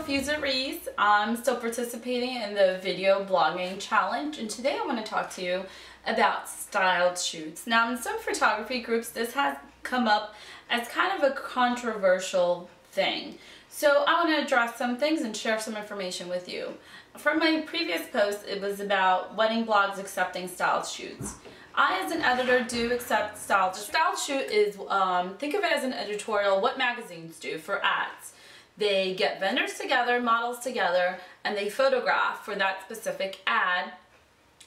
Fuza Reese. I'm still participating in the video blogging challenge, and today I want to talk to you about styled shoots. Now, in some photography groups, this has come up as kind of a controversial thing. So I want to address some things and share some information with you. From my previous post, it was about wedding blogs accepting styled shoots. I, as an editor, do accept styled. Styled shoot is, think of it as an editorial, what magazines do for ads. They get vendors together, models together, and they photograph for that specific ad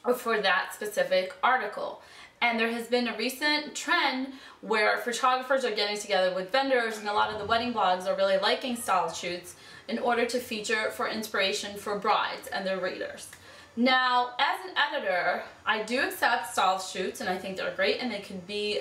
or for that specific article. And there has been a recent trend where photographers are getting together with vendors, and a lot of the wedding blogs are really liking styled shoots in order to feature for inspiration for brides and their readers. Now, as an editor, I do accept styled shoots, and I think they're great, and they can be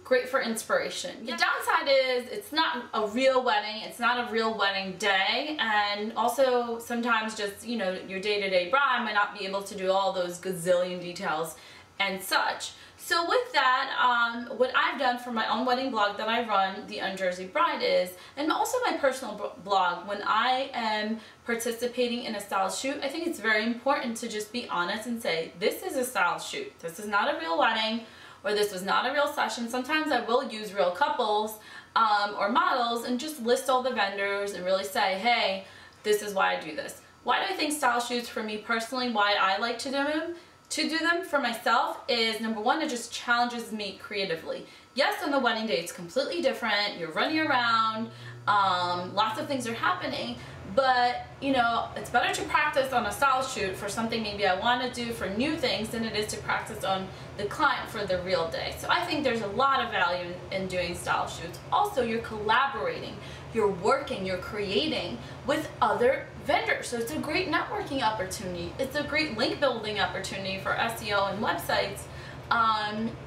great for inspiration. The downside is it's not a real wedding, it's not a real wedding day, and also sometimes just, you know, your day-to-day bride might not be able to do all those gazillion details and such. So with that, what I've done for my own wedding blog that I run, The UnJersey Bride, is, and also my personal blog, when I am participating in a styled shoot, I think it's very important to just be honest and say, this is a styled shoot. This is not a real wedding, or this was not a real session. Sometimes I will use real couples or models and just list all the vendors and really say, hey, this is why I do this. Why do I think style shoots for me personally, why I like to do them for myself is, number one, it just challenges me creatively. Yes, on the wedding day it's completely different, you're running around, lots of things are happening, but you know, it's better to practice on a style shoot for something maybe I want to do for new things than it is to practice on the client for the real day. So I think there's a lot of value in doing style shoots. Also, you're collaborating, you're working, you're creating with other vendors. So it's a great networking opportunity. It's a great link building opportunity for SEO and websites.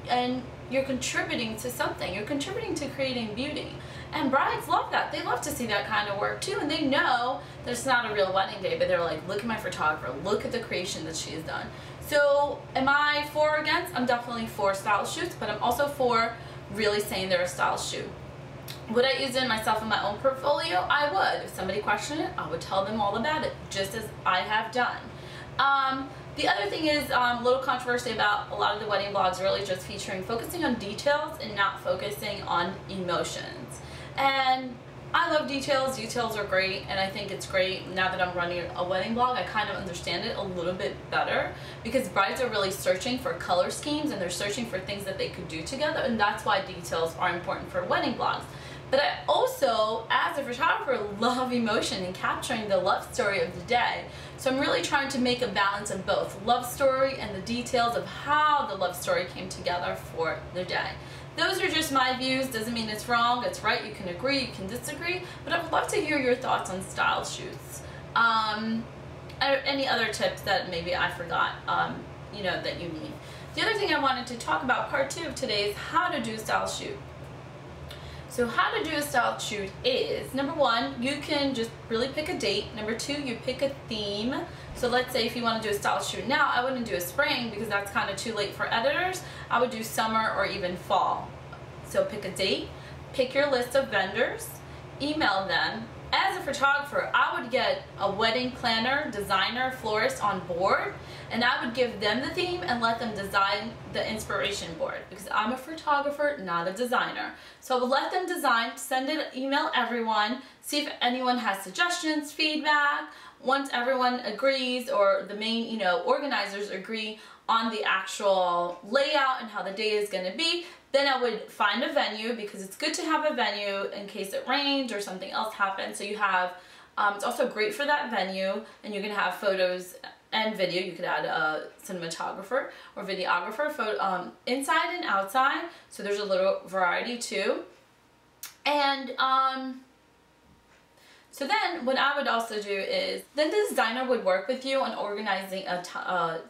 And you're contributing to something. You're contributing to creating beauty. And brides love that. They love to see that kind of work too. And they know that it's not a real wedding day, but they're like, look at my photographer, look at the creation that she has done. So am I for or against? I'm definitely for style shoots, but I'm also for really saying they're a style shoot. Would I use it myself in my own portfolio? I would. If somebody questioned it, I would tell them all about it, just as I have done. The other thing is a little controversy about a lot of the wedding blogs really just focusing on details and not focusing on emotions. And I love details. Details are great, and I think it's great now that I'm running a wedding blog. I kind of understand it a little bit better because brides are really searching for color schemes and they're searching for things that they could do together, and that's why details are important for wedding blogs. But I also, as a photographer, love emotion and capturing the love story of the day. So I'm really trying to make a balance of both love story and the details of how the love story came together for the day. Those are just my views. Doesn't mean it's wrong, it's right. You can agree, you can disagree, but I would love to hear your thoughts on style shoots. Any other tips that maybe I forgot, you know, that you need. The other thing I wanted to talk about, part 2 of today, is how to do a style shoot. So how to do a style shoot is, number 1, you can just really pick a date. Number 2, you pick a theme. So let's say if you want to do a style shoot now, I wouldn't do a spring because that's kind of too late for editors. I would do summer or even fall. So pick a date, pick your list of vendors, email them. As a photographer, I would get a wedding planner, designer, florist on board, and I would give them the theme and let them design the inspiration board because I'm a photographer, not a designer. So I would let them design, send it, email everyone, see if anyone has suggestions, feedback. Once everyone agrees, or the main, you know, organizers agree on the actual layout and how the day is going to be, then I would find a venue, because it's good to have a venue in case it rains or something else happens. So you have, it's also great for that venue, and you can have photos and video. You could add a cinematographer or videographer, inside and outside. So there's a little variety too. And so then what I would also do is, then the designer would work with you on organizing a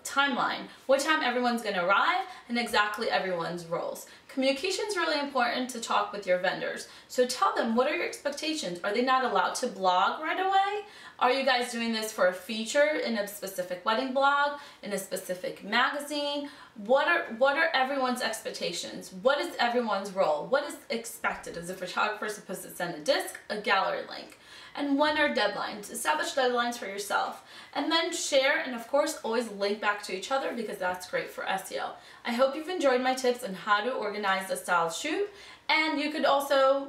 timeline, what time everyone's going to arrive, and exactly everyone's roles. Communication is really important to talk with your vendors. So tell them, what are your expectations? Are they not allowed to blog right away? Are you guys doing this for a feature in a specific wedding blog, in a specific magazine? What are everyone's expectations? What is everyone's role? What is expected? Is a photographer supposed to send a disc, a gallery link? And when are deadlines? Establish deadlines for yourself. And then share, and of course always link back to each other, because that's great for SEO. I hope you've enjoyed my tips on how to organize a style shoot. And you could also,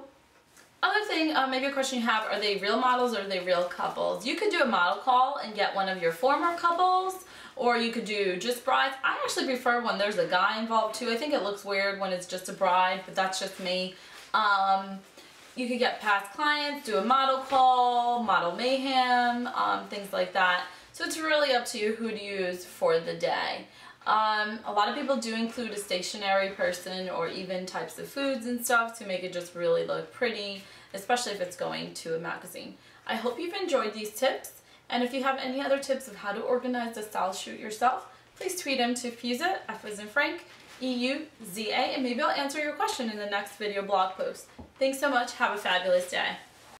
other thing, maybe a question you have, are they real models or are they real couples? You could do a model call and get one of your former couples, or you could do just brides. I actually prefer when there's a guy involved too. I think it looks weird when it's just a bride, but that's just me. You could get past clients, do a model call, model mayhem, things like that. So it's really up to you who to use for the day. A lot of people do include a stationary person or even types of foods and stuff to make it just really look pretty, especially if it's going to a magazine. I hope you've enjoyed these tips, and if you have any other tips of how to organize a style shoot yourself, please tweet them to Feuza, F as in Frank, EUZA, and maybe I'll answer your question in the next video blog post. Thanks so much. Have a fabulous day.